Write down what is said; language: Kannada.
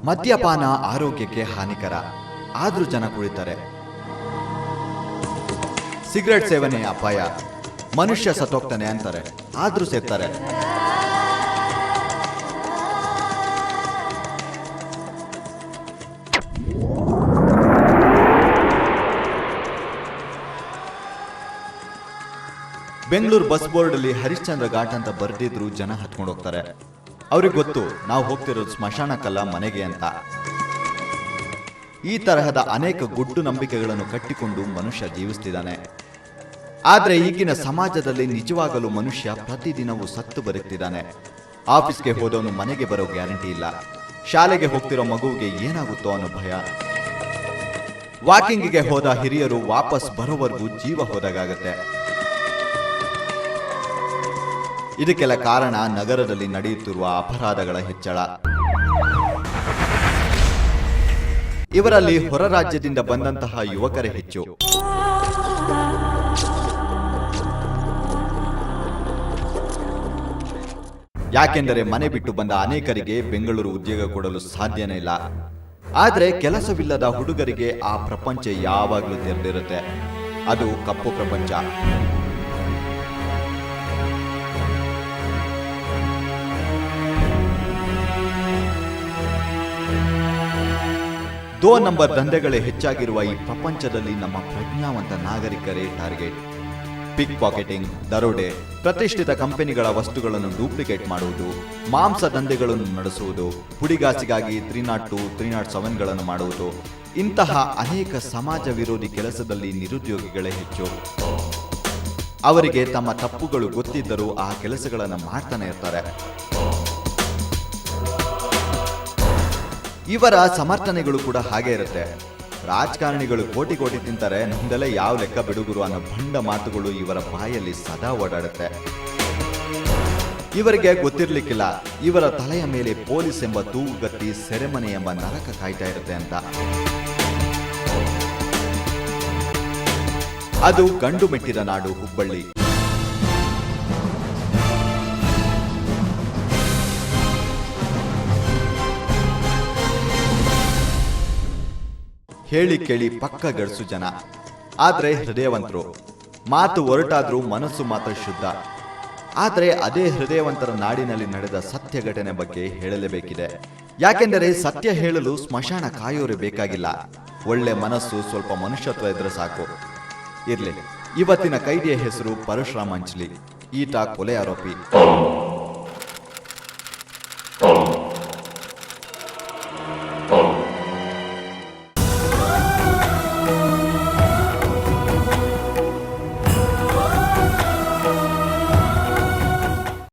ಮದ್ಯಪಾನ ಆರೋಗ್ಯಕ್ಕೆ ಹಾನಿಕರ, ಆದ್ರೂ ಜನ ಕುಡಿತಾರೆ. ಸಿಗರೆಟ್ ಸೇವನೆ ಅಪಾಯ, ಮನುಷ್ಯ ಸತ್ತೋಗ್ತಾನೆ ಅಂತಾರೆ, ಆದ್ರೂ ಸೇರ್ತಾರೆ. ಬೆಂಗಳೂರು ಬಸ್ ಬೋರ್ಡ್ ಅಲ್ಲಿ ಹರಿಶ್ಚಂದ್ರ ಘಾಟ್ ಅಂತ ಬರೆದಿದ್ರು ಜನ ಹತ್ಕೊಂಡು ಹೋಗ್ತಾರೆ. ಅವ್ರಿಗೆ ಗೊತ್ತು ನಾವು ಹೋಗ್ತಿರೋದು ಸ್ಮಶಾನಕ್ಕಲ್ಲ, ಮನೆಗೆ ಅಂತ. ಈ ತರಹದ ಅನೇಕ ಗುಡ್ಡು ನಂಬಿಕೆಗಳನ್ನು ಕಟ್ಟಿಕೊಂಡು ಮನುಷ್ಯ ಜೀವಿಸ್ತಿದ್ದಾನೆ. ಆದ್ರೆ ಈಗಿನ ಸಮಾಜದಲ್ಲಿ ನಿಜವಾಗಲೂ ಮನುಷ್ಯ ಪ್ರತಿದಿನವೂ ಸತ್ತು ಬರುತ್ತಿದ್ದಾನೆ. ಆಫೀಸ್ಗೆ ಹೋದವನು ಮನೆಗೆ ಬರೋ ಗ್ಯಾರಂಟಿ ಇಲ್ಲ. ಶಾಲೆಗೆ ಹೋಗ್ತಿರೋ ಮಗುವಿಗೆ ಏನಾಗುತ್ತೋ ಅನ್ನೋ ಭಯ. ವಾಕಿಂಗಿಗೆ ಹೋದ ಹಿರಿಯರು ವಾಪಸ್ ಬರೋವರೆಗೂ ಜೀವ ಹೋದಾಗತ್ತೆ. ಇದಕ್ಕೆಲ್ಲ ಕಾರಣ ನಗರದಲ್ಲಿ ನಡೆಯುತ್ತಿರುವ ಅಪರಾಧಗಳ ಹೆಚ್ಚಳ. ಇವರಲ್ಲಿ ಹೊರ ರಾಜ್ಯದಿಂದ ಬಂದಂತಹ ಯುವಕರೇ ಹೆಚ್ಚು. ಯಾಕೆಂದರೆ ಮನೆ ಬಿಟ್ಟು ಬಂದ ಅನೇಕರಿಗೆ ಬೆಂಗಳೂರು ಉದ್ಯೋಗ ಕೊಡಲು ಸಾಧ್ಯನೇ ಇಲ್ಲ. ಆದ್ರೆ ಕೆಲಸವಿಲ್ಲದ ಹುಡುಗರಿಗೆ ಆ ಪ್ರಪಂಚ ಯಾವಾಗಲೂ ತೆರೆದಿರುತ್ತೆ. ಅದು ಕಪ್ಪು ಪ್ರಪಂಚ. ದೋ ನಂಬರ್ ದಂಧೆಗಳೇ ಹೆಚ್ಚಾಗಿರುವ ಈ ಪ್ರಪಂಚದಲ್ಲಿ ನಮ್ಮ ಪ್ರಜ್ಞಾವಂತ ನಾಗರಿಕರೇ ಟಾರ್ಗೆಟ್. ಪಿಕ್ ಪಾಕೆಟಿಂಗ್, ದರೋಡೆ, ಪ್ರತಿಷ್ಠಿತ ಕಂಪನಿಗಳ ವಸ್ತುಗಳನ್ನು ಡೂಪ್ಲಿಕೇಟ್ ಮಾಡುವುದು, ಮಾಂಸ ದಂಧೆಗಳನ್ನು ನಡೆಸುವುದು, ಪುಡಿಗಾಸಿಗಾಗಿ 302, 307ಗಳನ್ನು ಮಾಡುವುದು, ಇಂತಹ ಅನೇಕ ಸಮಾಜ ವಿರೋಧಿ ಕೆಲಸದಲ್ಲಿ ನಿರುದ್ಯೋಗಿಗಳೇ ಹೆಚ್ಚು. ಅವರಿಗೆ ತಮ್ಮ ತಪ್ಪುಗಳು ಗೊತ್ತಿದ್ದರೂ ಆ ಕೆಲಸಗಳನ್ನು ಮಾಡ್ತಾನೆ ಇರ್ತಾರೆ. ಇವರ ಸಮರ್ಥನೆಗಳು ಕೂಡ ಹಾಗೆ ಇರುತ್ತೆ. ರಾಜಕಾರಣಿಗಳು ಕೋಟಿ ಕೋಟಿ ತಿಂತಾರೆ, ನಮ್ದೆಲ್ಲ ಯಾವ ಲೆಕ್ಕ ಬಿಡುಗುರು ಅನ್ನೋ ಭಂಡ ಮಾತುಗಳು ಇವರ ಬಾಯಲ್ಲಿ ಸದಾ ಓಡಾಡುತ್ತೆ. ಇವರಿಗೆ ಗೊತ್ತಿರ್ಲಿಕ್ಕಿಲ್ಲ ಇವರ ತಲೆಯ ಮೇಲೆ ಪೊಲೀಸ್ ಎಂಬ ತೂಗುಗತ್ತಿ, ಸೆರೆಮನೆ ಎಂಬ ನರಕ ಕಾಯ್ತಾ ಇರುತ್ತೆ ಅಂತ. ಅದು ಗಂಡು ಮೆಟ್ಟಿದ ನಾಡು ಹುಬ್ಬಳ್ಳಿ. ಹೇಳಿ ಕೇಳಿ ಪಕ್ಕ ಗಡ್ಸು ಜನ, ಆದ್ರೆ ಹೃದಯವಂತರು. ಮಾತು ಹೊರಟಾದ್ರೂ ಮನಸ್ಸು ಮಾತ್ರ ಶುದ್ಧ. ಆದ್ರೆ ಅದೇ ಹೃದಯವಂತರ ನಾಡಿನಲ್ಲಿ ನಡೆದ ಸತ್ಯ ಘಟನೆ ಬಗ್ಗೆ ಹೇಳಲೇಬೇಕಿದೆ. ಯಾಕೆಂದರೆ ಸತ್ಯ ಹೇಳಲು ಸ್ಮಶಾನ ಕಾಯೋರೆ ಬೇಕಾಗಿಲ್ಲ. ಒಳ್ಳೆ ಮನಸ್ಸು, ಸ್ವಲ್ಪ ಮನುಷ್ಯತ್ವ ಇದ್ರೆ ಸಾಕು. ಇರ್ಲಿ, ಇವತ್ತಿನ ಕೈದಿಯ ಹೆಸರು ಪರಶುರಾಮ್ ಅಂಚಲಿ. ಈತ ಕೊಲೆ ಆರೋಪಿ.